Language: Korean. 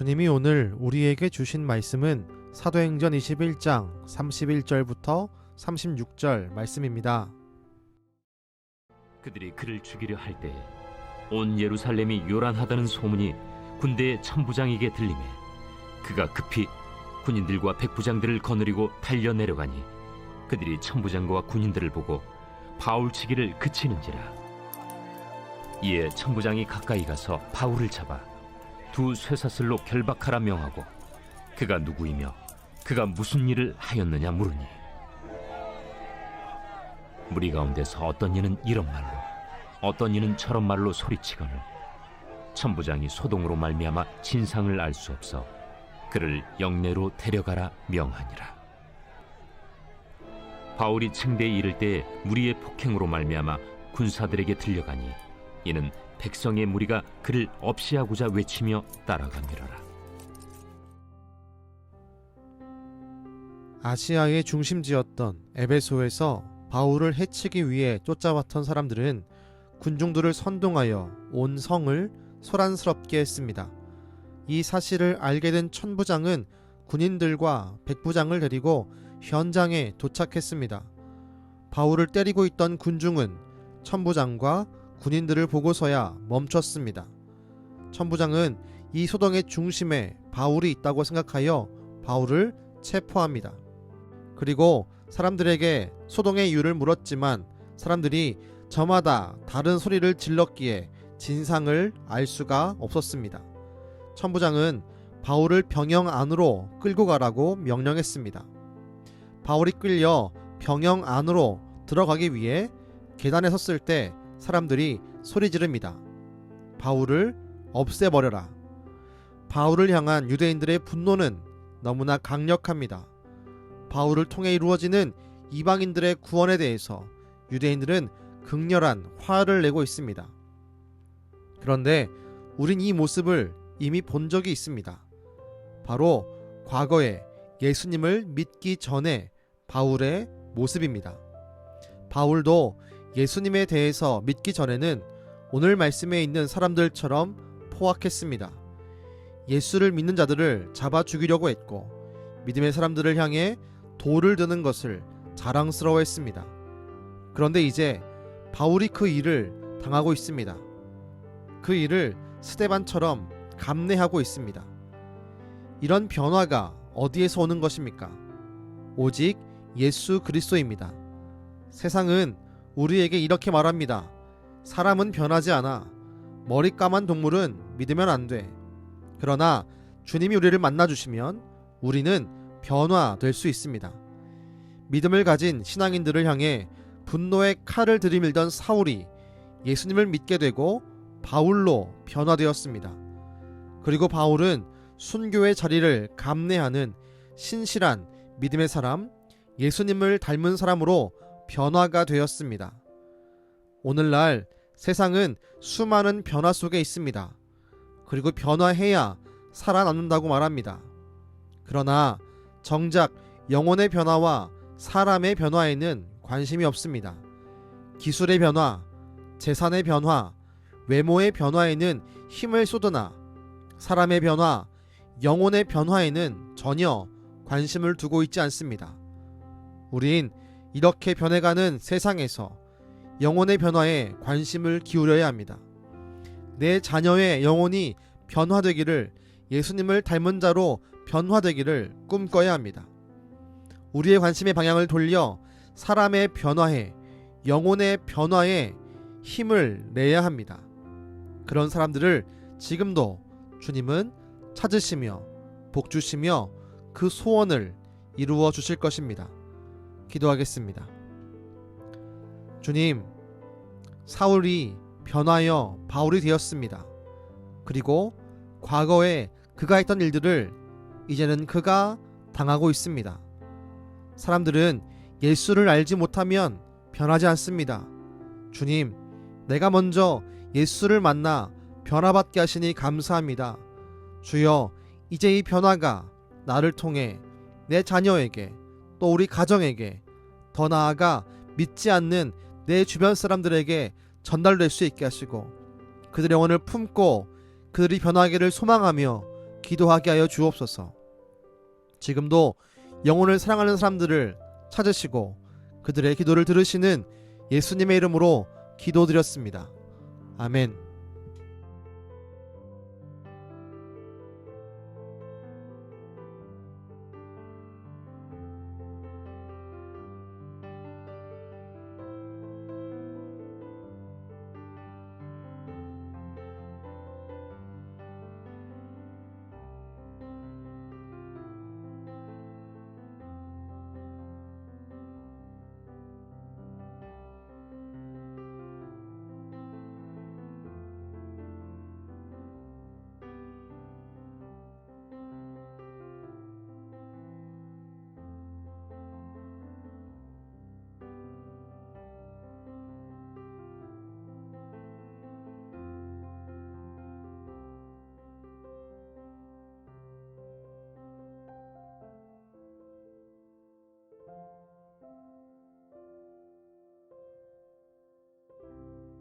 주님이 오늘 우리에게 주신 말씀은 사도행전 21장 31절부터 36절 말씀입니다. 그들이 그를 죽이려 할 때에 온 예루살렘이 요란하다는 소문이 군대의 천부장에게 들리매 그가 급히 군인들과 백부장들을 거느리고 달려 내려가니 그들이 천부장과 군인들을 보고 바울 치기를 그치는지라. 이에 천부장이 가까이 가서 바울을 잡아 두 쇠사슬로 결박하라 명하고 그가 누구이며 그가 무슨 일을 하였느냐 물으니 무리 가운데서 어떤 이는 이런 말로 어떤 이는 저런 말로 소리치거늘 천부장이 소동으로 말미암아 진상을 알 수 없어 그를 영내로 데려가라 명하니라. 바울이 층대에 이를 때에 무리의 폭행으로 말미암아 군사들에게 들려가니 이는 백성의 무리가 그를 없이하고자 외치며 따라가미러라. 아시아의 중심지였던 에베소에서 바울을 해치기 위해 쫓아왔던 사람들은 군중들을 선동하여 온 성을 소란스럽게 했습니다. 이 사실을 알게 된 천부장은 군인들과 백부장을 데리고 현장에 도착했습니다. 바울을 때리고 있던 군중은 천부장과 군인들을 보고서야 멈췄습니다. 천부장은 이 소동의 중심에 바울이 있다고 생각하여 바울을 체포합니다. 그리고 사람들에게 소동의 이유를 물었지만 사람들이 저마다 다른 소리를 질렀기에 진상을 알 수가 없었습니다. 천부장은 바울을 병영 안으로 끌고 가라고 명령했습니다. 바울이 끌려 병영 안으로 들어가기 위해 계단에 섰을 때 사람들이 소리 지릅니다. 바울을 없애버려라. 바울을 향한 유대인들의 분노는 너무나 강력합니다. 바울을 통해 이루어지는 이방인들의 구원에 대해서 유대인들은 극렬한 화를 내고 있습니다. 그런데 우린 이 모습을 이미 본 적이 있습니다. 바로 과거에 예수님을 믿기 전에 바울의 모습입니다. 바울도 예수님에 대해서 믿기 전에는 오늘 말씀에 있는 사람들처럼 포악했습니다. 예수를 믿는 자들을 잡아 죽이려고 했고 믿음의 사람들을 향해 돌을 드는 것을 자랑스러워했습니다. 그런데 이제 바울이 그 일을 당하고 있습니다. 그 일을 스데반처럼 감내하고 있습니다. 이런 변화가 어디에서 오는 것입니까? 오직 예수 그리스도입니다. 세상은 우리에게 이렇게 말합니다. 사람은 변하지 않아. 머리 까만 동물은 믿으면 안 돼. 그러나 주님이 우리를 만나주시면 우리는 변화될 수 있습니다. 믿음을 가진 신앙인들을 향해 분노의 칼을 들이밀던 사울이 예수님을 믿게 되고 바울로 변화되었습니다. 그리고 바울은 순교의 자리를 감내하는 신실한 믿음의 사람, 예수님을 닮은 사람으로 변화가 되었습니다. 오늘날 세상은 수많은 변화 속에 있습니다. 그리고 변화해야 살아남는다고 말합니다. 그러나 정작 영혼의 변화와 사람의 변화에는 관심이 없습니다. 기술의 변화, 재산의 변화, 외모의 변화에는 힘을 쏟으나 사람의 변화, 영혼의 변화에는 전혀 관심을 두고 있지 않습니다. 우린 이렇게 변해가는 세상에서 영혼의 변화에 관심을 기울여야 합니다. 내 자녀의 영혼이 변화되기를, 예수님을 닮은 자로 변화되기를 꿈꿔야 합니다. 우리의 관심의 방향을 돌려 사람의 변화에, 영혼의 변화에 힘을 내야 합니다. 그런 사람들을 지금도 주님은 찾으시며 복주시며 그 소원을 이루어 주실 것입니다. 기도하겠습니다. 주님, 사울이 변하여 바울이 되었습니다. 그리고 과거에 그가 했던 일들을 이제는 그가 당하고 있습니다. 사람들은 예수를 알지 못하면 변하지 않습니다. 주님, 내가 먼저 예수를 만나 변화받게 하시니 감사합니다. 주여, 이제 이 변화가 나를 통해 내 자녀에게 또 우리 가정에게 더 나아가 믿지 않는 내 주변 사람들에게 전달될 수 있게 하시고 그들의 영혼을 품고 그들이 변하기를 소망하며 기도하게 하여 주옵소서. 지금도 영혼을 사랑하는 사람들을 찾으시고 그들의 기도를 들으시는 예수님의 이름으로 기도드렸습니다. 아멘.